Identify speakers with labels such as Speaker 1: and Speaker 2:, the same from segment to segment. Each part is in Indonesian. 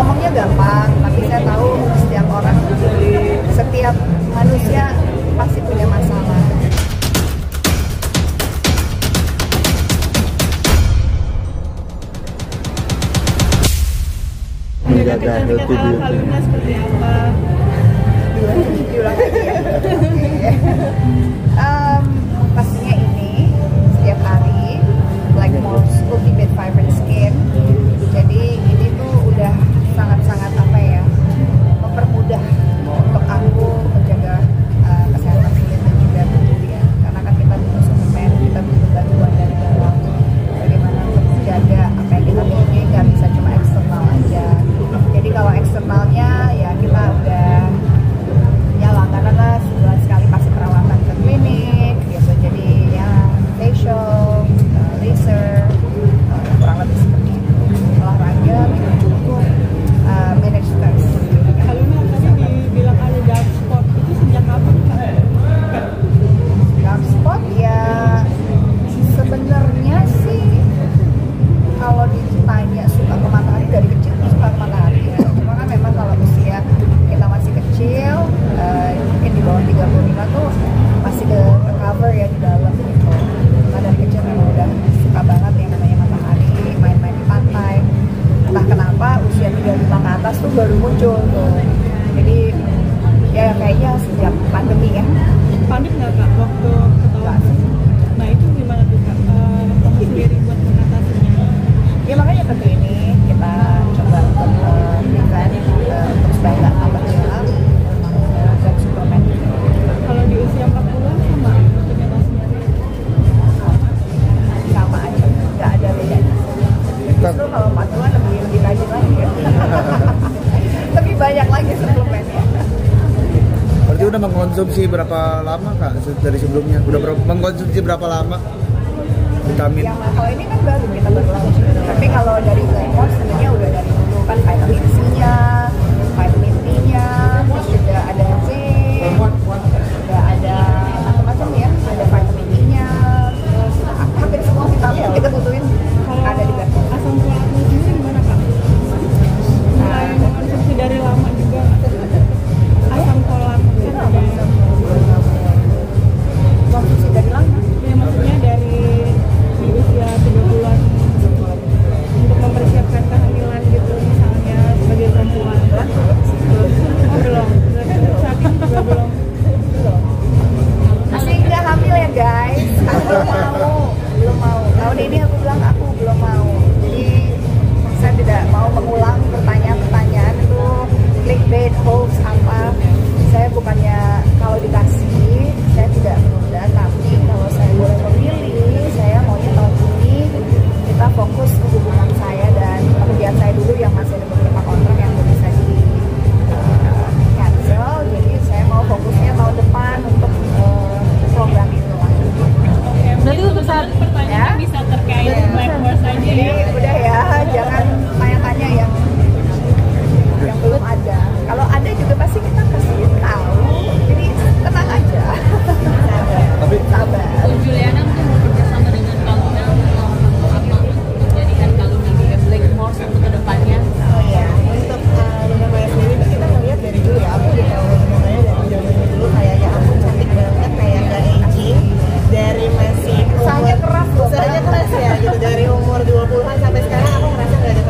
Speaker 1: ngomongnya gampang, tapi saya tahu setiap orang, setiap manusia pasti punya masalah.
Speaker 2: Menjaga healthy beauty
Speaker 3: seperti apa?
Speaker 1: Diulang lagi ya. Pastinya ini setiap hari like more cultivate vibrant skin. Jadi ini tuh udah sangat-sangat apa ya, mempermudah untuk aku menjaga kesehatan kulit dan juga tubuh ya. Karena kan kita butuh suplemen, kita butuh bantuan dari dalam. Bagaimana untuk menjaga apa yang kita miliki, nggak bisa cuma eksternal aja. Jadi kalau eksternalnya ya kita udah ya langganan lah, sebulan sekali pasti perawatan ke klinik gitu. Jadi ya facial, laser, kurang lebih seperti itu. Olahraga, minum cukup, manage stress.
Speaker 3: Kalau tadi dibilang ada dark spot, itu sejak kapan Kak?
Speaker 1: Dark spot ya sebenarnya sih kalau ditanya suka ke matahari dari kecil tuh suka ke matahari ya. Cuma kan memang kalau usia kita masih kecil, mungkin di bawah 35 tuh masih ke cover ya di dalam gitu. Nah dari kecil memang udah suka banget yang namanya matahari, main-main di pantai. Entah kenapa usia 35 ke atas tuh baru muncul tuh. Jadi ya kayaknya sejak pandemi ya.
Speaker 3: Panik nggak Kak waktu ketahuan? Nah itu gimana tuh Kak? Kamu sendiri buat mengatasinya?
Speaker 1: Ya makanya tentu ini kita coba untuk prevent untuk supaya nggak tambah gelap dan suplemen.
Speaker 3: Kalau di usia 40-an sama mengatasinya?
Speaker 1: Sama aja, nggak ada bedanya. Justru kalau 40-an lebih rajin lagi ya. Lebih banyak lagi suplemennya.
Speaker 2: Berarti udah mengkonsumsi berapa lama Kak dari sebelumnya? Udah mengkonsumsi berapa lama vitamin?
Speaker 1: Yang kalau ini kan baru kita baru launch. Tapi kalau dari Glamour sebenarnya udah dari dulu kan vitamin C-nya, vitamin D-nya, terus juga ada zinc, juga ada macam-macam ya, ada vitamin E-nya, terus hampir semua vitamin yang kita butuhin ada di Glamour.
Speaker 3: Asam folatnya sendiri gimana Kak? Mulai mengkonsumsi dari lama juga. Asam folat
Speaker 1: Konsumsi dari lama.
Speaker 3: ya, maksudnya dari di usia 30-an untuk mempersiapkan kehamilan gitu misalnya sebagai perempuan. Oh belum, saat ini juga belum.
Speaker 1: Masih nggak hamil ya guys, aku belum mau. Tahun ini aku bilang aku belum mau. Jadi saya tidak mau mengulang pertanyaan-pertanyaan itu clickbait, hoax apa. Saya bukannya kalau dikasih saya tidak menunda, tapi kalau saya boleh memilih, saya maunya tahun ini kita fokus ke hubungan saya dan pekerjaan saya dulu yang masih ada beberapa kontrak yang belum bisa di cancel. Jadi saya mau fokusnya tahun depan untuk program itu lagi.
Speaker 3: Berarti untuk saat pertanyaan bisa terkait Blackmore saja
Speaker 1: Jadi
Speaker 3: ya?
Speaker 1: udah ya, jangan tanya-tanya yang belum ada. Kalau ada juga pasti kita kasih tahu. Jadi tenang aja.
Speaker 2: Tapi
Speaker 1: Sabar.
Speaker 4: Juliana mungkin bekerja sama dengan Kaluna apa untuk menjadikan Kaluna di Blackmore untuk kedepannya.
Speaker 1: Oh iya, untuk Luna Maya sendiri tuh kita ngeliat dari dulu ya. Aku udah tahu Luna Maya dari zaman dulu kayaknya aku cantik banget, kayak nggak aging. Dari masih usahanya keras loh. Usahanya keras ya gitu. Dari umur 20-an sampai sekarang aku ngerasa nggak ada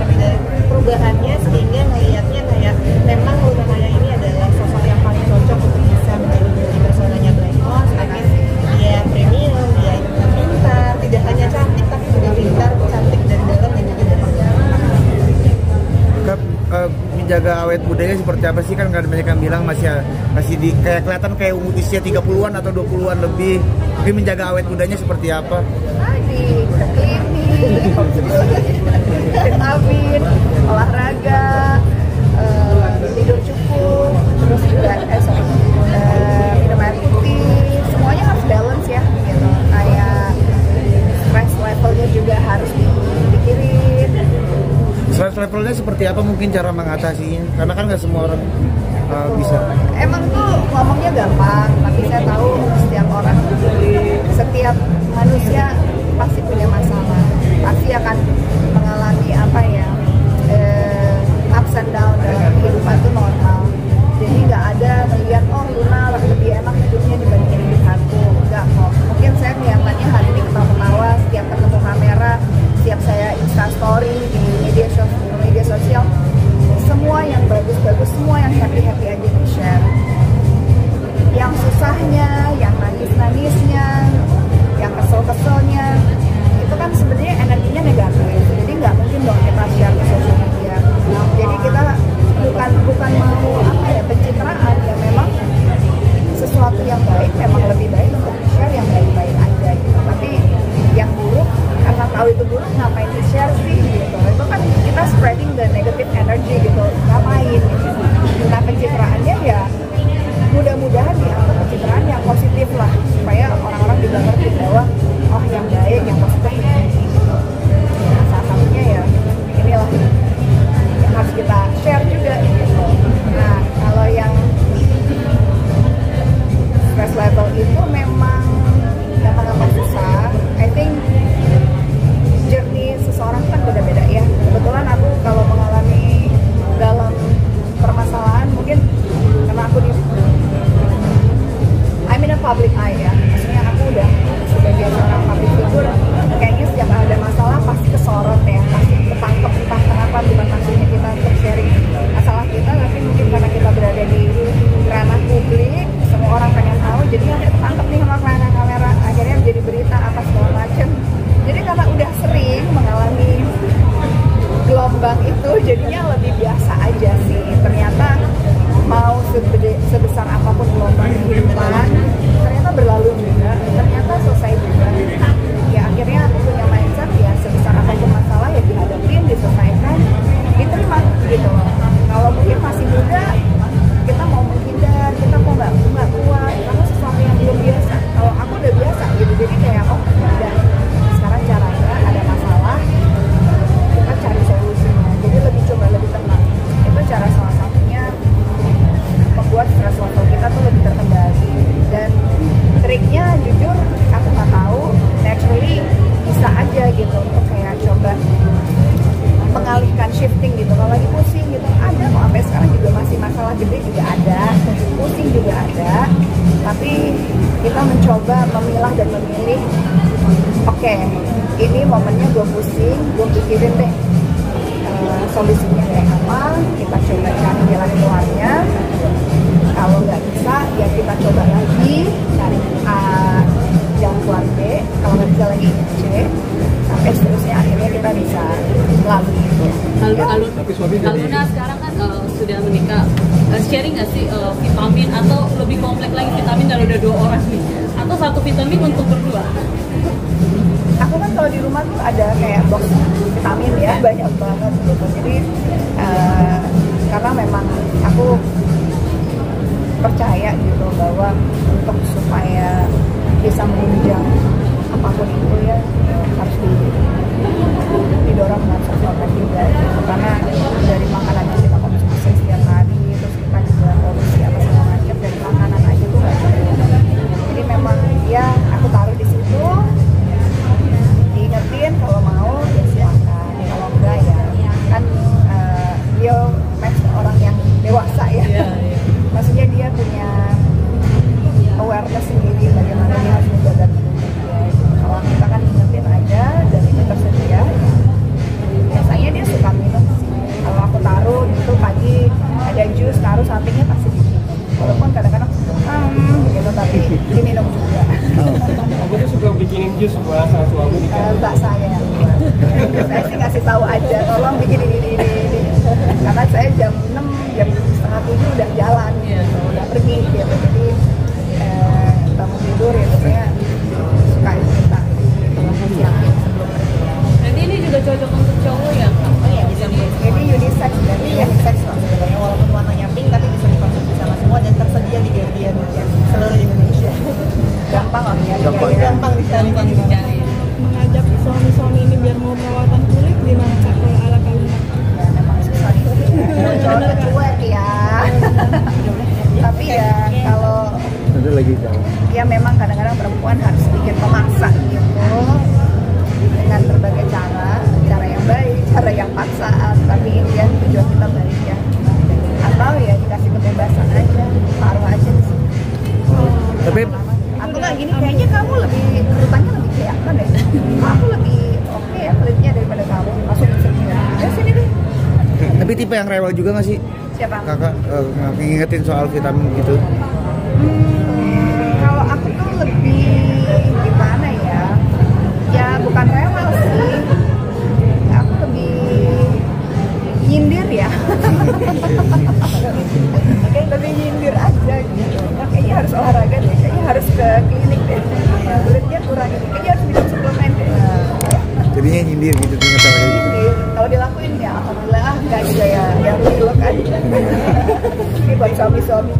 Speaker 1: perubahannya, sehingga ngeliatnya kayak memang Luna Maya ini adalah sosok yang paling cocok untuk bisa menjadi beauty personanya Blackmore. Karena dia premium, dia pintar, tidak hanya cantik tapi juga pintar, cantik dari dalam dan juga dari luar.
Speaker 2: Kak, menjaga awet mudanya seperti apa sih? Kan banyak yang bilang masih di kayak kelihatan kayak umur usia 30-an atau 20-an lebih. Tapi menjaga awet mudanya seperti apa?
Speaker 1: Tadi ke klinik, vitamin, olahraga, tidur cukup, terus juga minum air putih, semuanya harus balance ya gitu. Kayak stress levelnya juga harus dipikirin.
Speaker 2: Stress levelnya seperti apa mungkin cara mengatasinya? Karena kan nggak semua orang bisa.
Speaker 1: Emang tuh ngomongnya gampang, tapi saya tahu setiap orang, setiap manusia pasti punya masalah, pasti akan mengalami apa ya, ups and downs happy aja di share. Yang susahnya, yang nangis-nangisnya, yang kesel-keselnya, itu kan sebenarnya energinya negatif. Jadi nggak mungkin dong kita share ke sosial media. Jadi kita bukan mau apa ya, pencitraan, ya memang sesuatu yang baik memang lebih baik untuk di-share yang baik-baik aja gitu. Tapi yang buruk, karena tahu itu buruk ngapain di-share sih gitu. Itu kan kita spreading the negative energy gitu, ngapain gitu. Nah pencitraannya ya mudah-mudahan dianggap pencitraan yang positif lah, supaya orang-orang juga ngerti bahwa oh yang baik, yang positif ini gitu. Nah, salah satunya ya inilah yang harus kita share juga gitu. Nah kalau yang stress level itu memang gampang-gampang susah. I think journey seseorang kan beda-beda ya. Kebetulan aku kalau mengalami dalam permasalahan, mungkin karena aku I'm in a public eye ya. Maksudnya aku udah sebagai seorang public figure, kayaknya setiap ada masalah pasti kesorot ya, pasti ketangkep, entah kenapa bukan maksudnya kita untuk sharing masalah kita, tapi mungkin karena kita berada di ranah publik, semua orang pengen tahu, jadi ada ketangkep nih sama kamera, akhirnya jadi berita apa segala macem. Jadi karena udah sering mengalami gelombang itu, jadinya lebih biasa aja sih. Ternyata mau sebesar apapun gelombang kehidupan, ternyata berlalu juga, ternyata selesai juga. Ya akhirnya aku punya mindset ya, sebesar apapun masalah ya dihadapin, diselesaikan, diterima gitu loh. Kalau mungkin masih muda, kita mau menghindar, kita kok nggak kuat, karena sesuatu yang belum biasa. Kalau aku udah biasa gitu, jadi kayak oh udah, sekarang caranya ada masalah, kita cari solusinya. Jadi lebih tenang. Itu cara salah satunya membuat stress level kita tuh lebih terkendali. Dan triknya jujur aku nggak tahu, naturally bisa aja gitu untuk kayak coba mengalihkan, shifting gitu. Kalau lagi pusing gitu ada kok, sampai sekarang juga masih masalah gede juga ada, pusing juga ada, tapi kita mencoba memilah dan memilih. Oke, ini momennya gue pusing, gue pikirin deh solusinya kayak apa, kita coba cari jalan keluarnya. Kalau nggak bisa ya kita coba lagi cari jalan keluar B, kalau nggak bisa lagi C, sampai seterusnya akhirnya kita bisa melalui itu.
Speaker 4: Kalau Luna sekarang kan sudah menikah, sharing nggak sih vitamin, atau lebih kompleks lagi vitamin kalau udah 2 orang nih, atau 1 vitamin untuk berdua?
Speaker 1: Aku kan kalau di rumah tuh ada kayak box vitamin ya, banyak banget gitu. Jadi karena memang aku percaya gitu bahwa untuk supaya bisa menunjang apapun itu ya harus didorong dengan sesuatu juga gitu. Karena dari makanan yang kita konsumsi setiap hari, terus kita juga konsumsi apa segala macam dari makanan aja tuh nggak cukup. Jadi memang ya aku taruh di situ, diingetin kalau mau ya silakan, kalau enggak ya kan dia orang yang dewasa ya. Maksudnya dia punya awareness sendiri bagaimana dia harus menjaga tubuh dia. Kalau kita kan ingetin aja dan itu tersedia, biasanya dia suka minum sih. Kalau aku taruh gitu pagi ada jus, taruh sampingnya pasti diminum. Walaupun kadang-kadang gitu, tapi diminum juga.
Speaker 5: Aku tuh suka bikinin jus buat suami di kamar.
Speaker 1: Mbak saya sih ngasih tahu aja, tolong bikin ini. Karena saya jam 6, jam setengah 7 udah jalan gitu, udah pergi gitu. Jadi bangun tidur ya biasanya suka minta tolong siapin sebelum pergi.
Speaker 4: Nanti ini juga cocok untuk cowok ya?
Speaker 1: Oh iya, jadi unisex, jadi unisex loh sebenarnya, walaupun warnanya pink tapi bisa dikonsumsi sama semua dan tersedia di Guardian ya, seluruh Indonesia. Gampang loh ya, gampang dicari.
Speaker 3: Mengajak suami-suami ini biar mau perawatan kulit gimana Kak kalau ala Kaluna?
Speaker 1: Ya memang susah nih, cowok cuek ya. Tapi ya kalau ya memang kadang-kadang perempuan harus sedikit memaksa gitu dengan berbagai cara yang baik, cara yang paksaan, tapi intinya tujuan kita baik ya. Atau ya dikasih kebebasan aja, taruh aja di sini.
Speaker 2: Tapi
Speaker 1: atau nggak gini, kayaknya kamu lebih urutannya lebih kelihatan deh. Aku lebih oke ya kulitnya daripada kamu, masukin sini. Ya sini deh.
Speaker 2: tapi tipe yang rewel juga nggak sih?
Speaker 1: Siapa?
Speaker 2: Kakak ngingetin soal vitamin gitu.
Speaker 1: Kalau aku tuh lebih gimana ya? Ya bukan rewel sih. Aku lebih nyindir ya. Lebih nyindir aja gitu. Kayaknya harus olahraga deh. Kayaknya harus ke klinik deh. Kulitnya kurang ini. Kayaknya harus minum suplemen deh.
Speaker 2: Jadinya nyindir gitu dengan cara kayak gitu.
Speaker 1: Kalau dilakuin ya alhamdulillah, enggak juga ya yang look aja. Ini buat suami-suami.